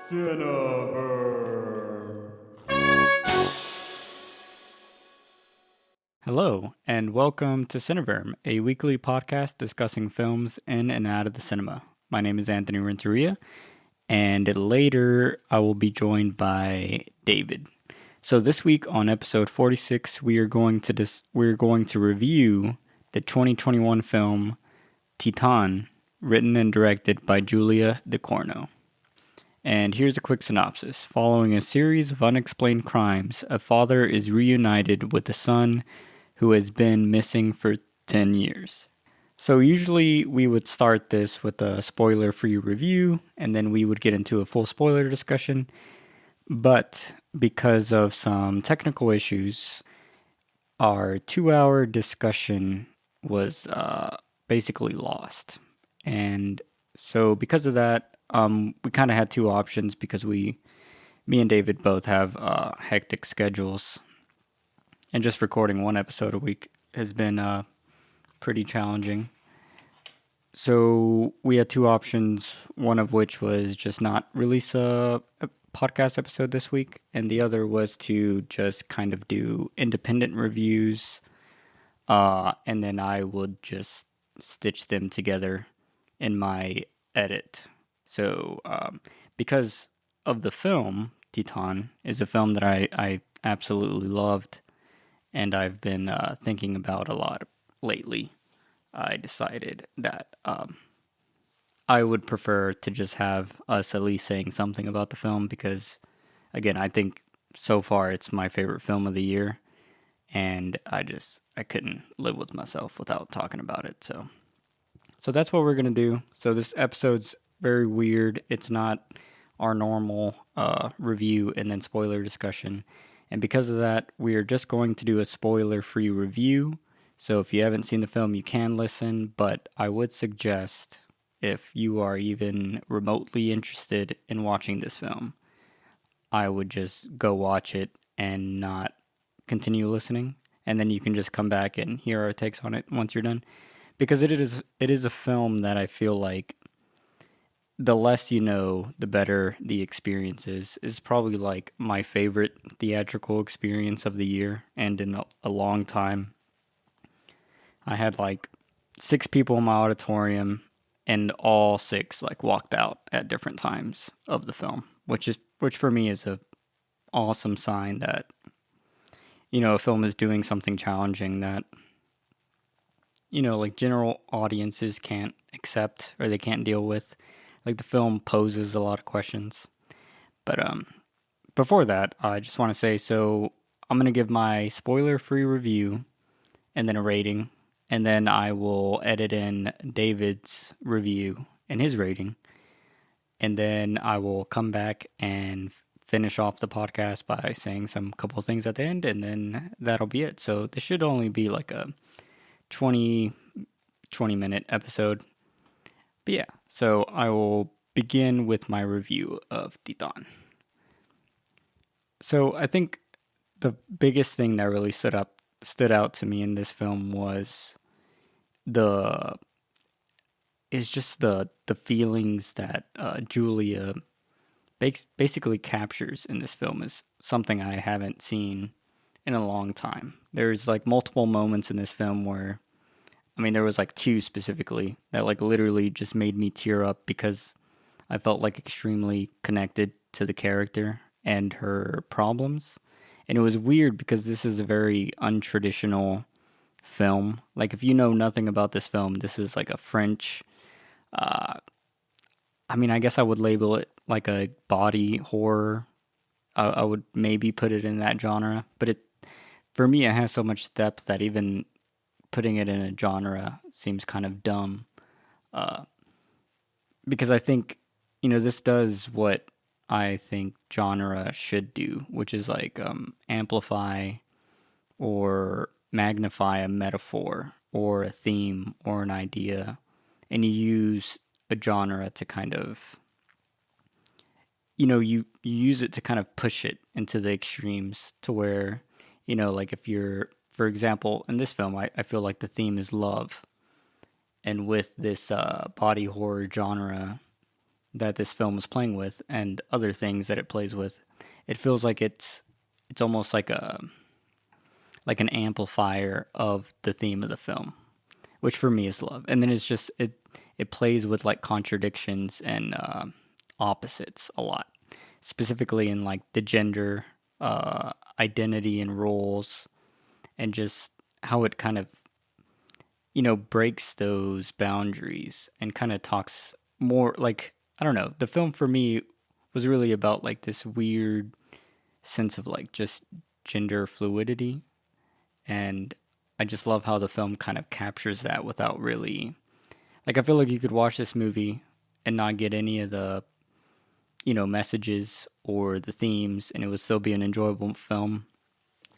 Cinematography. Hello, and welcome to Cineverm, a weekly podcast discussing films in and out of the cinema. My name is Anthony Renteria, and later I will be joined by David. So this week on episode 46, we are going to review the 2021 film Titane, written and directed by Julia Ducournau. And here's a quick synopsis. Following a series of unexplained crimes, a father is reunited with a son who has been missing for 10 years. So usually we would start this with a spoiler-free review, and then we would get into a full spoiler discussion. But because of some technical issues, our 2-hour discussion was basically lost. And so because of that, we kind of had two options because me and David both have hectic schedules. And just recording one episode a week has been pretty challenging. So we had two options, one of which was just not release a podcast episode this week, and the other was to just kind of do independent reviews, and then I would just stitch them together in my edit. So because of the film, Titane is a film that I absolutely loved, and I've been thinking about a lot lately. I decided that I would prefer to just have us at least saying something about the film because, again, I think so far it's my favorite film of the year, and I couldn't live with myself without talking about it. So that's what we're gonna do. So this episode's very weird. It's not our normal review and then spoiler discussion. And because of that, we are just going to do a spoiler-free review. So if you haven't seen the film, you can listen, but I would suggest, if you are even remotely interested in watching this film, I would just go watch it and not continue listening. And then you can just come back and hear our takes on it once you're done. Because it is a film that I feel like the less you know, the better the experience is probably like my favorite theatrical experience of the year, and in a long time. I had like 6 people in my auditorium, and all 6 like walked out at different times of the film, which for me is a awesome sign that a film is doing something challenging that like general audiences can't accept or they can't deal with. Like the film poses a lot of questions. But before that, I just want to say, so I'm going to give my spoiler-free review and then a rating, and then I will edit in David's review and his rating, and then I will come back and finish off the podcast by saying some couple things at the end, and then that'll be it. So this should only be like a 20-minute episode. But yeah, so I will begin with my review of Titane. So I think the biggest thing that really stood out to me in this film was the feelings that Julia basically captures in this film is something I haven't seen in a long time. There's like multiple moments in this film where, there was like 2 specifically that like literally just made me tear up because I felt like extremely connected to the character and her problems. And it was weird because this is a very untraditional film. Like if you know nothing about this film, this is like a French, I guess I would label it like a body horror. I would maybe put it in that genre, but for me, it has so much depth that even putting it in a genre seems kind of dumb. Because I think, this does what I think genre should do, which is like amplify or magnify a metaphor or a theme or an idea, and you use a genre to kind of, you use it to kind of push it into the extremes to where, like if you're, for example, in this film, I feel like the theme is love. And with this body horror genre, that this film was playing with and other things that it plays with, it feels like it's almost like an amplifier of the theme of the film, which for me is love. And then it's just it plays with like contradictions and opposites a lot, specifically in like the gender identity and roles, and just how it kind of breaks those boundaries and kind of talks more like, I don't know, the film for me was really about like this weird sense of like just gender fluidity, and I just love how the film kind of captures that without really, like, I feel like you could watch this movie and not get any of the messages or the themes, and it would still be an enjoyable film.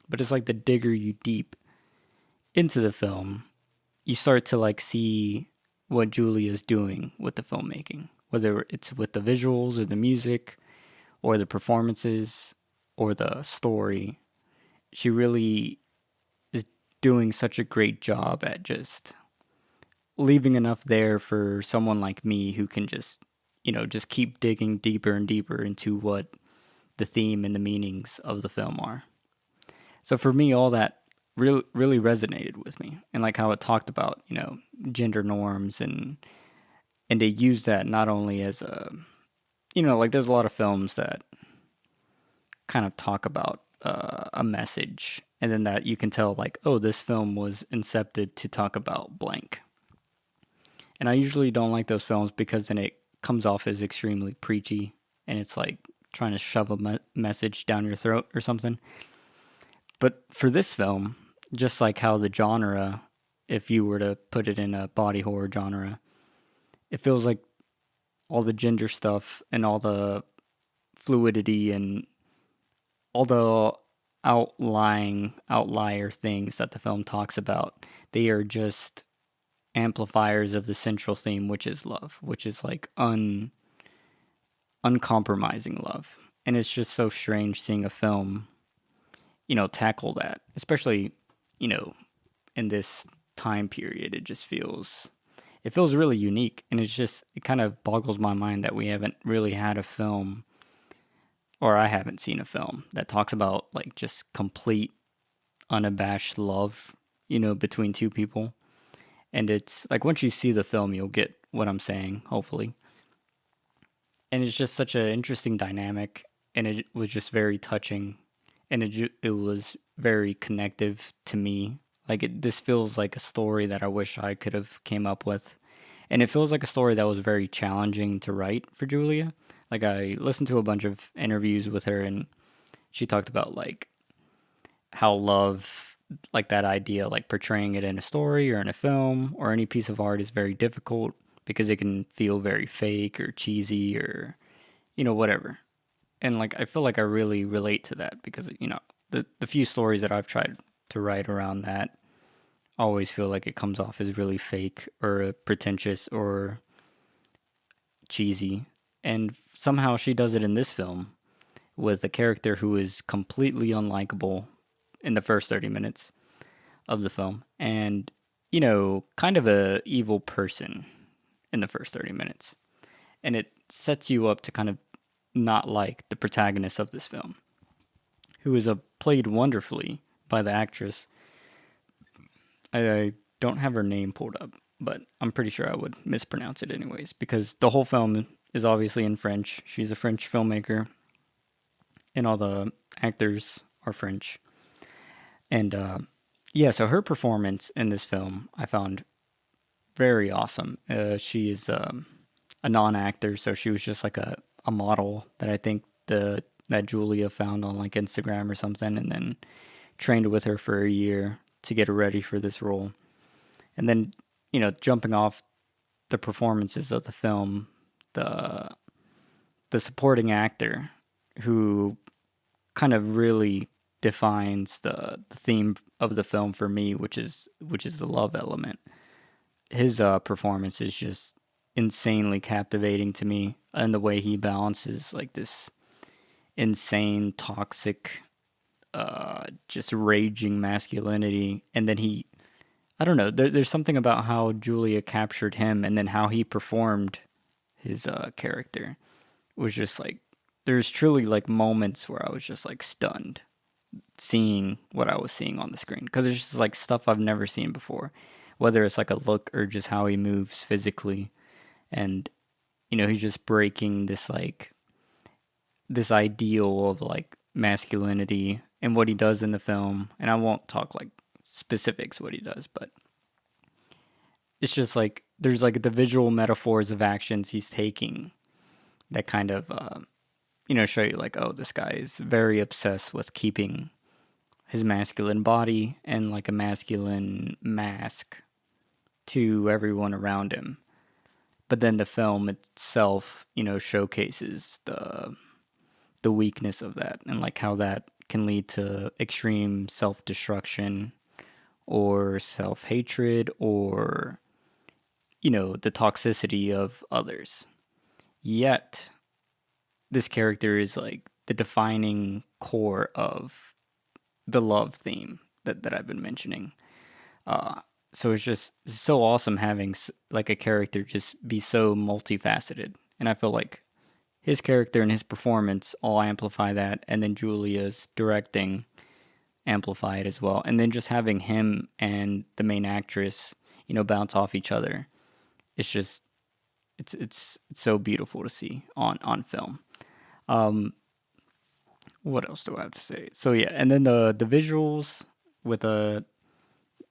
But it's like the digger you deep into the film, you start to like see what Julia's doing with the filmmaking, whether it's with the visuals or the music or the performances or the story. She really is doing such a great job at just leaving enough there for someone like me who can just just keep digging deeper and deeper into what the theme and the meanings of the film are. So for me, all that really resonated with me, and like how it talked about gender norms, and they use that not only as a like there's a lot of films that kind of talk about a message, and then that you can tell like, oh, this film was incepted to talk about blank. And I usually don't like those films because then it comes off as extremely preachy, and it's like trying to shove a message down your throat or something. But for this film, just like how the genre, if you were to put it in a body horror genre, it feels like all the gender stuff and all the fluidity and all the outlier things that the film talks about, they are just amplifiers of the central theme, which is love, which is like uncompromising love. And it's just so strange seeing a film tackle that, especially in this time period. It feels really unique, and it kind of boggles my mind that we haven't really had a film, or I haven't seen a film that talks about like just complete unabashed love between two people. And it's like, once you see the film, you'll get what I'm saying, hopefully. And it's just such an interesting dynamic, and it was just very touching, and it was very connective to me. Like, this feels like a story that I wish I could have came up with, and it feels like a story that was very challenging to write for Julia. Like, I listened to a bunch of interviews with her, and she talked about like how love, like that idea, like portraying it in a story or in a film or any piece of art, is very difficult because it can feel very fake or cheesy or whatever. And like, I feel like I really relate to that because the few stories that I've tried to write around that always feel like it comes off as really fake or pretentious or cheesy. And somehow she does it in this film with a character who is completely unlikable in the first 30 minutes of the film, and kind of a evil person in the first 30 minutes. And it sets you up to kind of not like the protagonist of this film, who is played wonderfully by the actress. I don't have her name pulled up, but I'm pretty sure I would mispronounce it anyways, because the whole film is obviously in French. She's a French filmmaker, and all the actors are French. And yeah, so her performance in this film I found very awesome. She is a non-actor, so she was just like a model that I think that Julia found on like Instagram or something, and then trained with her for a year to get her ready for this role. And then jumping off the performances of the film, the supporting actor who kind of really defines the theme of the film for me, which is the love element. His performance is just insanely captivating to me, and the way he balances like this insane, toxic, just raging masculinity, and then I don't know, there's something about how Julia captured him, and then how he performed his character was just like, there's truly like moments where I was just like stunned seeing what I was seeing on the screen, because it's just like stuff I've never seen before, whether it's like a look or just how he moves physically. And he's just breaking this ideal of like masculinity and what he does in the film. And I won't talk like specifics what he does, but it's just like there's like the visual metaphors of actions he's taking that kind of show you like, oh, this guy is very obsessed with keeping his masculine body and like a masculine mask to everyone around him. But then the film itself, showcases the weakness of that, and like how that can lead to extreme self-destruction or self-hatred, or the toxicity of others. Yet this character is like the defining core of the love theme that I've been mentioning. So it's just so awesome having like a character just be so multifaceted, and I feel like his character and his performance all amplify that, and then Julia's directing amplify it as well, and then just having him and the main actress, bounce off each other. It's just it's so beautiful to see on film. What else do I have to say? So yeah, and then the visuals with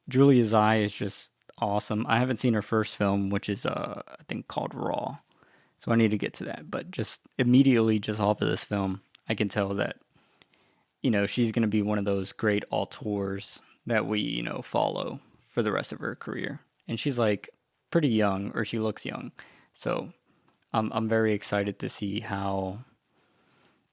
Julia's eye is just awesome. I haven't seen her first film, which is I think called Raw. So I need to get to that. But just immediately, just off of this film, I can tell that, she's going to be one of those great auteurs that we, follow for the rest of her career. And she's like pretty young, or she looks young. So I'm very excited to see how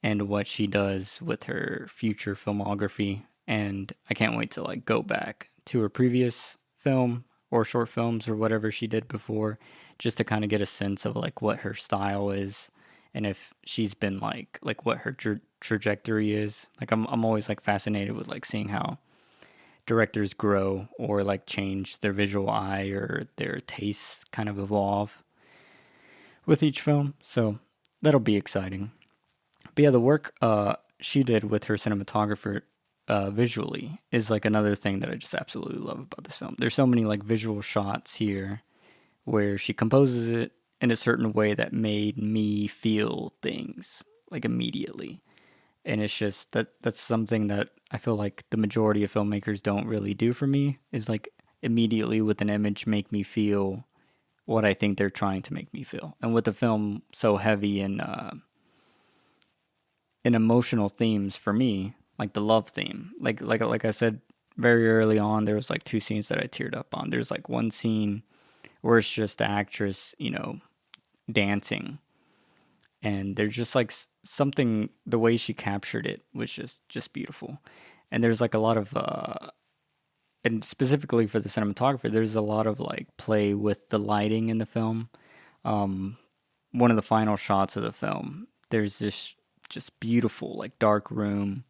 and what she does with her future filmography. And I can't wait to like go back to her previous film or short films or whatever she did before, just to kind of get a sense of like what her style is, and if she's been like what her trajectory is. Like I'm always like fascinated with like seeing how directors grow or like change their visual eye, or their tastes kind of evolve with each film. So that'll be exciting. But yeah, the work she did with her cinematographer visually is like another thing that I just absolutely love about this film. There's so many like visual shots here where she composes it in a certain way that made me feel things like immediately. And it's just that's something that I feel like the majority of filmmakers don't really do for me, is like immediately with an image make me feel what I think they're trying to make me feel. And with the film so heavy in emotional themes for me, like the love theme. Like I said very early on, there was like two scenes that I teared up on. There's like one scene where it's just the actress, dancing, and there's just like something, the way she captured it was just beautiful. And there's like a lot of and specifically for the cinematographer, there's a lot of like play with the lighting in the film. One of the final shots of the film, there's this just beautiful like dark room,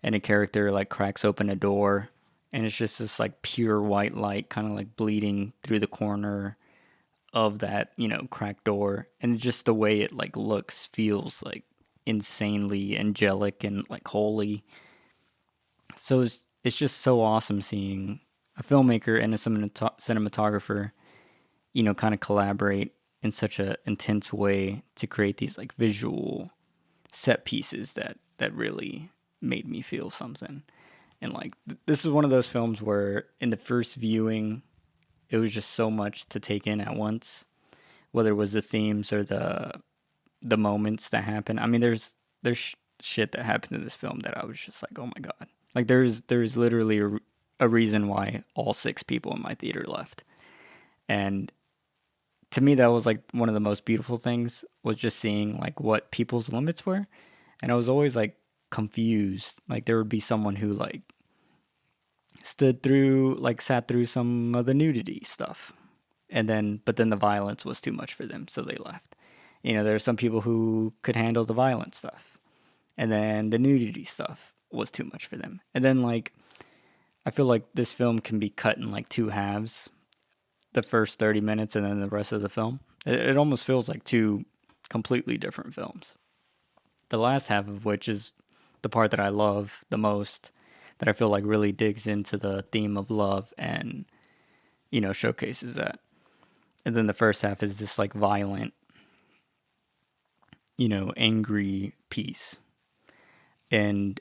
and a character like cracks open a door, and it's just this like pure white light kind of like bleeding through the corner of that, cracked door. And just the way it like looks, feels like insanely angelic and like holy. So it's just so awesome seeing a filmmaker and a cinematographer, kind of collaborate in such a intense way to create these like visual set pieces that really made me feel something. And like this is one of those films where in the first viewing, it was just so much to take in at once, whether it was the themes or the moments that happen. I mean, there's shit that happened in this film that I was just like, oh my god. Like there's literally a reason why all 6 people in my theater left. And to me, that was like one of the most beautiful things, was just seeing like what people's limits were. And I was always like confused. Like there would be someone who like sat through some of the nudity stuff. But then the violence was too much for them, so they left. There are some people who could handle the violent stuff, and then the nudity stuff was too much for them. And then like, I feel like this film can be cut in like 2 halves, the first 30 minutes and then the rest of the film. It almost feels like two completely different films. The last half of which is the part that I love the most, that I feel like really digs into the theme of love and, showcases that. And then the first half is this like violent, angry piece. And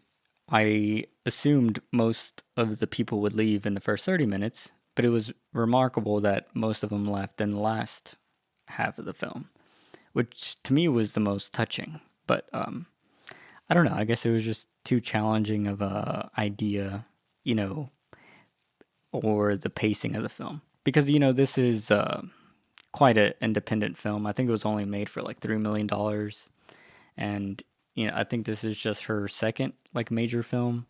I assumed most of the people would leave in the first 30 minutes, but it was remarkable that most of them left in the last half of the film, which to me was the most touching. But I don't know. I guess it was just too challenging of a idea, you know, or the pacing of the film. Because, this is quite an independent film. I think it was only made for like $3 million. And, I think this is just her second like major film.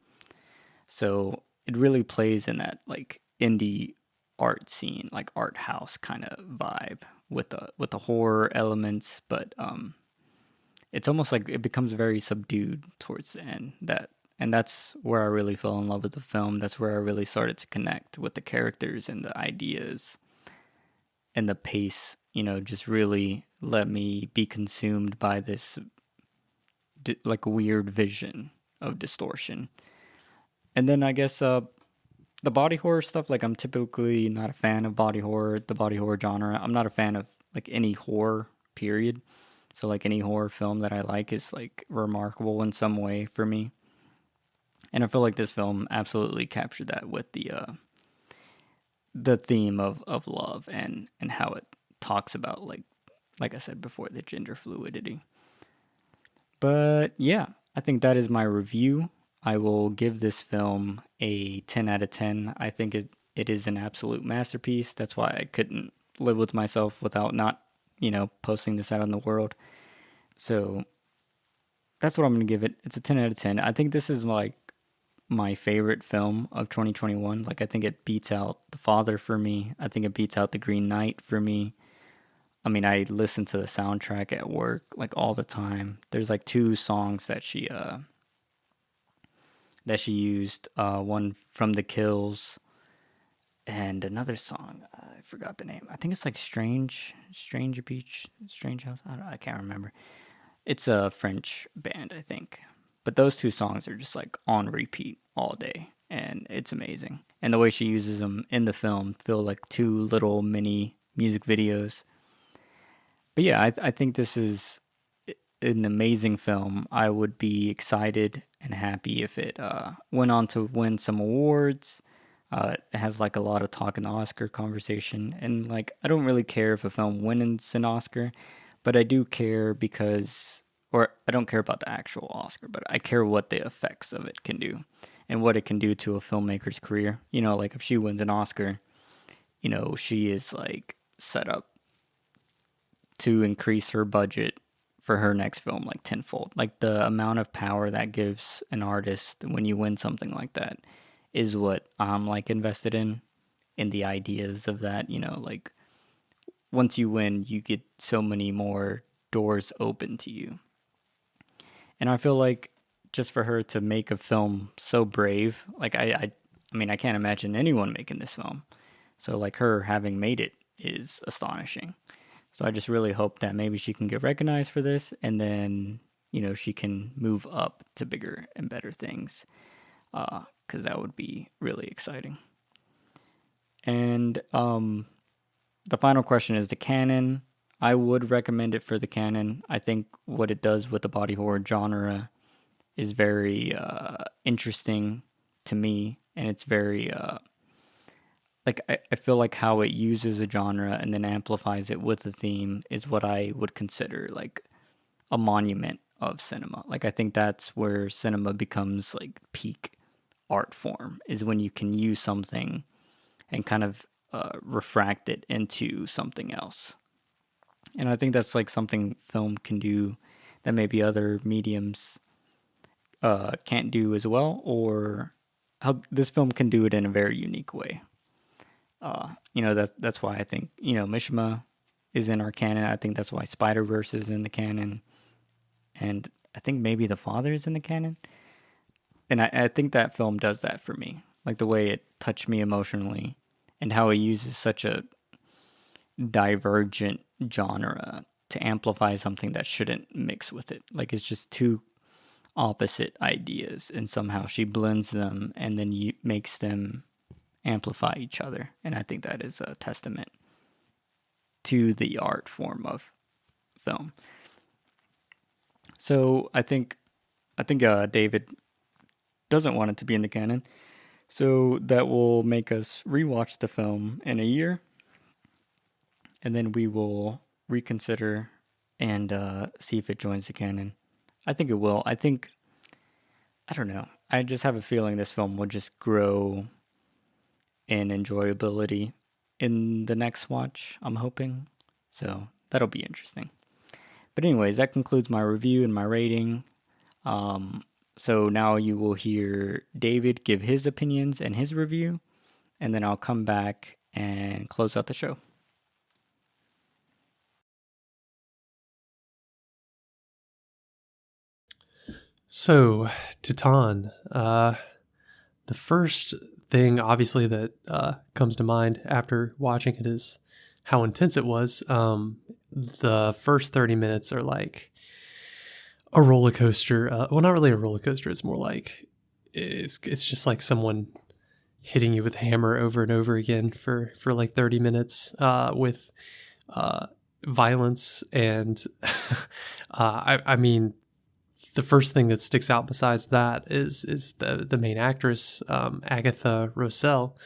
So it really plays in that like indie art scene, like art house kind of vibe with the horror elements, but it's almost like it becomes very subdued towards the end. And that's where I really fell in love with the film. That's where I really started to connect with the characters and the ideas, and the pace, just really let me be consumed by this like weird vision of distortion. And then I guess the body horror stuff, like I'm typically not a fan of body horror, the body horror genre. I'm not a fan of like any horror, period. So like any horror film that I like is like remarkable in some way for me. And I feel like this film absolutely captured that with the theme of love and how it talks about like I said before, the gender fluidity. But yeah, I think that is my review. I will give this film a 10 out of 10. I think it is an absolute masterpiece. That's why I couldn't live with myself without not, posting this out in the world. So that's what I'm going to give it. It's a 10 out of 10. I think this is like my favorite film of 2021. Like, I think it beats out The Father for me. I think it beats out The Green Knight for me. I mean, I listen to the soundtrack at work like all the time. There's like two songs that she used. One from The Kills, and another song. I forgot the name. I think it's like Strange Beach, Strange House. I can't remember. It's a French band, I think. But those two songs are just like on repeat all day, and it's amazing. And the way she uses them in the film feel like two little mini music videos. But yeah, I think this is an amazing film. I would be excited and happy if it went on to win some awards. It has like a lot of talk in the Oscar conversation, and like I don't really care if a film wins an Oscar, but I do care because, or I don't care about the actual Oscar, but I care what the effects of it can do, and what it can do to a filmmaker's career. Like if she wins an Oscar, she is like set up to increase her budget for her next film like tenfold. Like the amount of power that gives an artist when you win something like that is what I'm like invested in the ideas of that. Like once you win, you get so many more doors open to you. And I feel like just for her to make a film so brave, like I mean, I can't imagine anyone making this film. So like her having made it is astonishing. So I just really hope that maybe she can get recognized for this, and then, she can move up to bigger and better things, because that would be really exciting. And the final question is the canon. I would recommend it for the canon. I think what it does with the body horror genre is very interesting to me, and it's very like I feel like how it uses a genre and then amplifies it with a theme is what I would consider like a monument of cinema. Like I think that's where cinema becomes like peak art form, is when you can use something and kind of refract it into something else. And I think that's like something film can do that maybe other mediums can't do as well, or how this film can do it in a very unique way. That's why I think, Mishima is in our canon. I think that's why Spider-Verse is in the canon. And I think maybe The Father is in the canon. And I think that film does that for me. Like the way it touched me emotionally, and how it uses such a divergent genre to amplify something that shouldn't mix with it. Like, it's just two opposite ideas, and somehow she blends them and then makes them amplify each other. And I think that is a testament to the art form of film. So I think David doesn't want it to be in the canon. So that will make us rewatch the film in a year, and then we will reconsider and see if it joins the canon. I think it will. I don't know. I just have a feeling this film will just grow in enjoyability in the next watch, I'm hoping. So that'll be interesting. But anyways, that concludes my review and my rating. So now you will hear David give his opinions and his review, and then I'll come back and close out the show. So, Titane, the first thing, obviously, that comes to mind after watching it is how intense it was. The first 30 minutes are like a roller coaster. Well, not really a roller coaster. It's more like it's just like someone hitting you with a hammer over and over again for like 30 minutes with violence. And I mean, the first thing that sticks out besides that is the main actress, Agatha Rosell,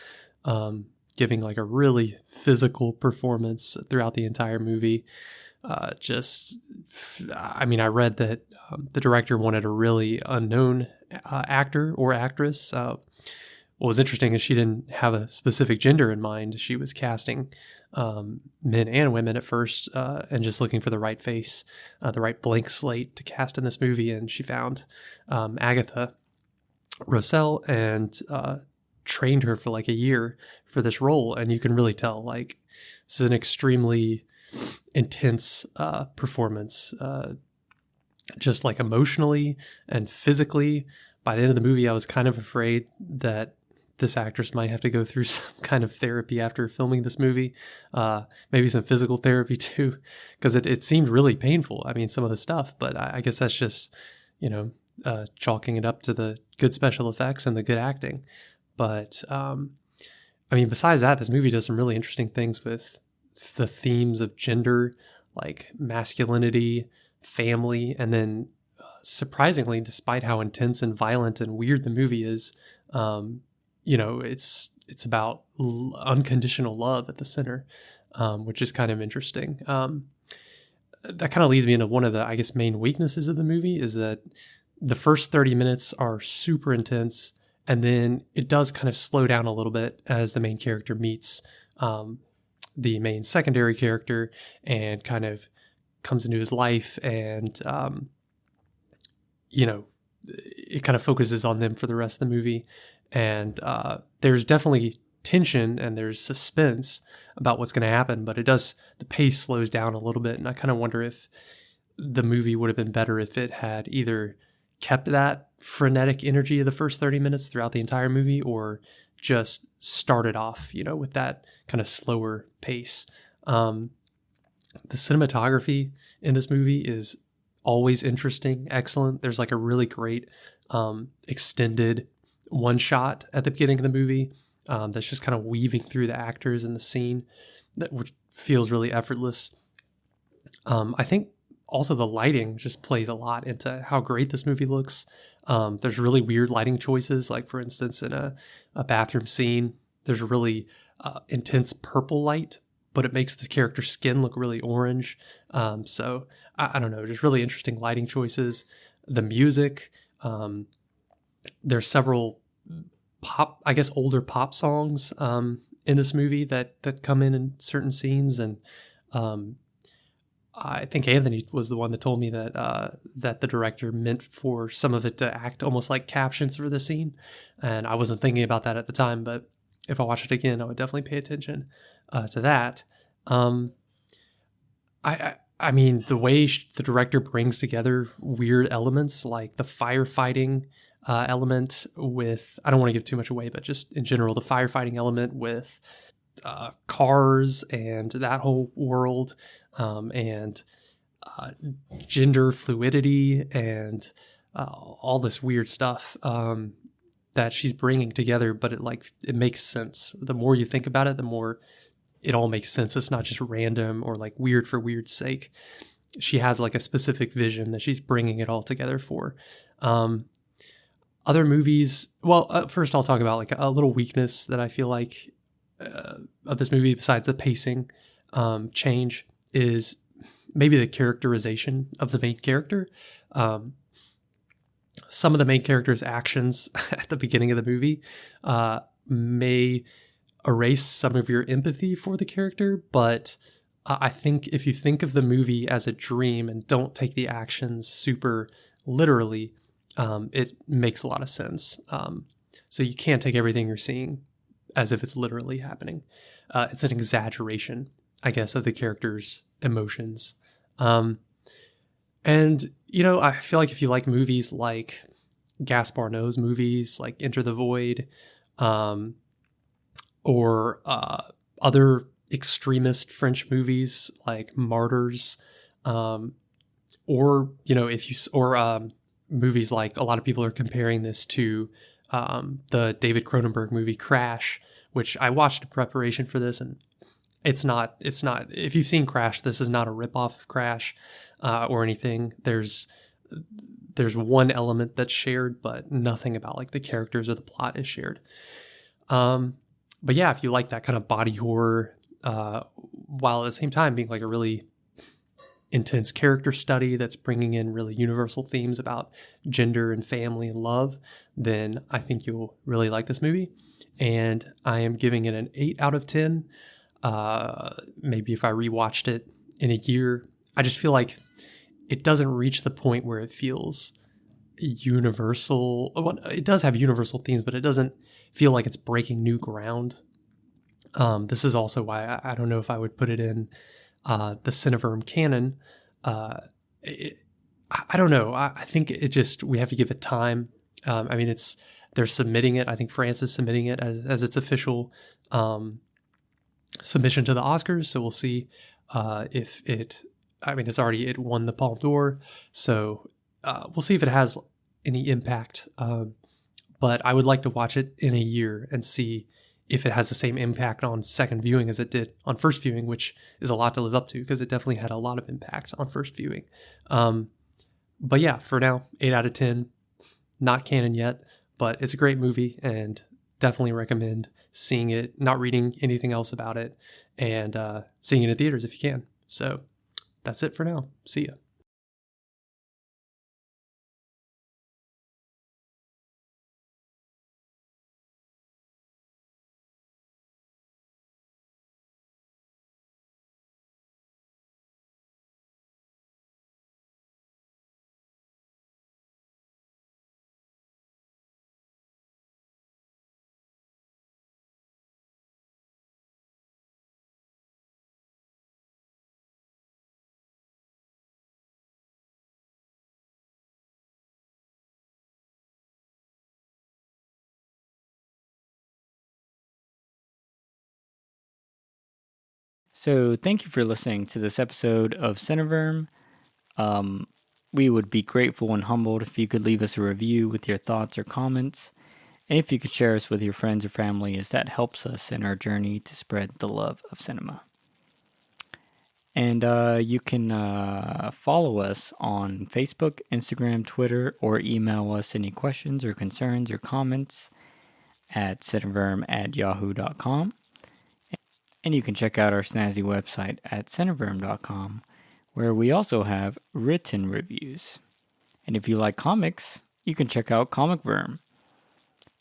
giving like a really physical performance throughout the entire movie. I read that the director wanted a really unknown actor or actress. What was interesting is she didn't have a specific gender in mind. She was casting men and women at first, and just looking for the right face, the right blank slate to cast in this movie. And she found Agatha Rosell and trained her for like a year for this role. And you can really tell, like, this is an extremely intense performance, just like emotionally and physically. By the end of the movie, I was kind of afraid that this actress might have to go through some kind of therapy after filming this movie, maybe some physical therapy too, because it seemed really painful. I mean, some of the stuff, but I guess that's just, chalking it up to the good special effects and the good acting. But besides that, this movie does some really interesting things with the themes of gender, like masculinity, family, and then surprisingly, despite how intense and violent and weird the movie is, it's about unconditional love at the center, which is kind of interesting. That kind of leads me into one of the, I guess, main weaknesses of the movie is that the first 30 minutes are super intense, and then it does kind of slow down a little bit as the main character meets the main secondary character and kind of comes into his life, and it kind of focuses on them for the rest of the movie. And there's definitely tension and there's suspense about what's going to happen, but the pace slows down a little bit. And I kind of wonder if the movie would have been better if it had either kept that frenetic energy of the first 30 minutes throughout the entire movie, or just started off, with that kind of slower pace. The cinematography in this movie is always interesting, excellent. There's like a really great extended one shot at the beginning of the movie that's just kind of weaving through the actors in the scene, which feels really effortless. I think also the lighting just plays a lot into how great this movie looks. There's really weird lighting choices, like for instance in a bathroom scene, there's really intense purple light, but it makes the character's skin look really orange. So I don't know, just really interesting lighting choices. The music, there's several older pop songs in this movie that come in certain scenes. And I think Anthony was the one that told me that the director meant for some of it to act almost like captions for the scene. And I wasn't thinking about that at the time, but if I watch it again, I would definitely pay attention to that. I mean, the way the director brings together weird elements like the firefighting element with, I don't want to give too much away, but just in general, the firefighting element with cars and that whole world, and gender fluidity and all this weird stuff that she's bringing together, but it makes sense. The more you think about it, the more it all makes sense. It's not just random or like weird for weird's sake. She has like a specific vision that she's bringing it all together for. Other movies, well, first I'll talk about like a little weakness that I feel like of this movie, besides the pacing change, is maybe the characterization of the main character. Some of the main character's actions at the beginning of the movie may erase some of your empathy for the character, but I think if you think of the movie as a dream and don't take the actions super literally, it makes a lot of sense. So you can't take everything you're seeing as if it's literally happening. It's an exaggeration, I guess, of the character's emotions. And, I feel like if you like movies like Gaspar Noé's movies, like Enter the Void, or other extremist French movies like Martyrs, or movies like, a lot of people are comparing this to the David Cronenberg movie Crash, which I watched in preparation for this, and it's not, if you've seen Crash, this is not a ripoff of Crash or anything. There's one element that's shared, but nothing about like the characters or the plot is shared. But yeah, if you like that kind of body horror, while at the same time being like a really intense character study that's bringing in really universal themes about gender and family and love, then I think you'll really like this movie. And I am giving it an 8 out of 10. Maybe if I rewatched it in a year, I just feel like it doesn't reach the point where it feels universal. Well, it does have universal themes, but it doesn't feel like it's breaking new ground. This is also why I don't know if I would put it in the Cineverm canon. I don't know. I think we have to give it time. They're submitting it. I think France is submitting it as its official submission to the Oscars. So we'll see if it won the Palme d'Or. So we'll see if it has any impact. But I would like to watch it in a year and see if it has the same impact on second viewing as it did on first viewing, which is a lot to live up to because it definitely had a lot of impact on first viewing. But yeah, for now, 8 out of 10, not canon yet, but it's a great movie and definitely recommend seeing it, not reading anything else about it, and seeing it in theaters if you can. So that's it for now. See ya. So thank you for listening to this episode of Cineverm. We would be grateful and humbled if you could leave us a review with your thoughts or comments, and if you could share us with your friends or family, as that helps us in our journey to spread the love of cinema. And you can follow us on Facebook, Instagram, Twitter, or email us any questions or concerns or comments at cineverm@yahoo.com. And you can check out our snazzy website at cineverm.com, where we also have written reviews. And if you like comics, you can check out Comic Verm,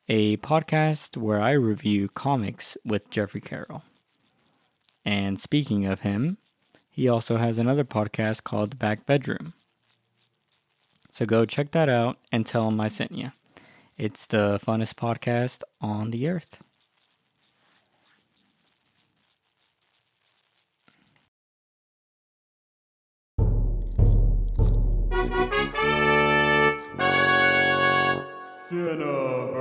a podcast where I review comics with Jeffrey Carroll. And speaking of him, he also has another podcast called The Back Bedroom. So go check that out and tell him I sent you. It's the funnest podcast on the earth. Cinema.